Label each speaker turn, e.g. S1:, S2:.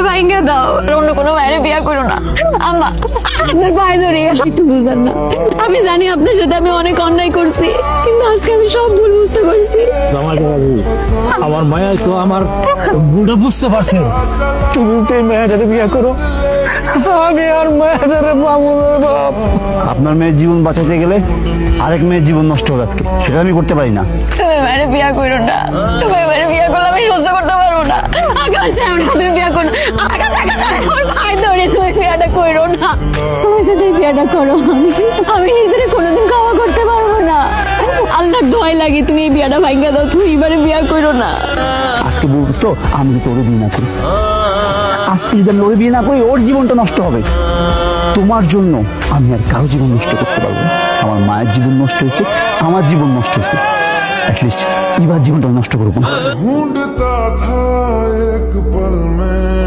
S1: ভাইঙ্গা দাও, অন্য কোনো মায়ের বিয়ে করো না। আম্মা আপনার পায়ে ধরে একটু বুঝান না। আমি জানি আপনার সাথে আমি অনেক অন্যায় করছি, কিন্তু আজকে আমি সব ভুল বুঝতে পারছি।
S2: আমার মায়া তো আমার ভুলটা বুঝতে পারছে। তুমি তো এই মেয়েটাকে বিয়ে করো, আমি আর মেয়েটারে পাবো না বাপ।
S3: আপনার মেয়ের জীবন বাঁচাতে গেলে আরেক মেয়ের জীবন নষ্ট হবে আজকে, সেটা আমি করতে পারি না।
S1: তুমি মায়ের বিয়ে করো না, তুমি মায়ের বিয়ে করলে আমি সহ্য করতে পারবো না। আকাশ চাও না তুমি বিয়ে করো, আকাশ আমার পায়ে ধরে তুমি বিয়েটা করো না। তুমি যদি এই বিয়েটা করো, আমি নিজের কোনোদিন ক্ষমা করতে পারবো না। আল্লাহর দোয়াই লাগে তুমি এই বিয়েটা ভাঙ্গা দাও, তুমি এবারে বিয়ে করো না।
S3: আজকে বলছো আমি যদি ওরে বিয়ে না করি, আজকে যদি আমি ওরে বিয়ে না করি ওর জীবনটা নষ্ট হবে। তোমার জন্য আমি আর কারো জীবন নষ্ট করতে পারবো না। আমার মায়ের জীবন নষ্ট হয়েছে, আমার জীবন নষ্ট হয়েছে, অ্যাটলিস্ট এবার জীবনটা নষ্ট করবো না।
S4: ढूंढता था एक पल में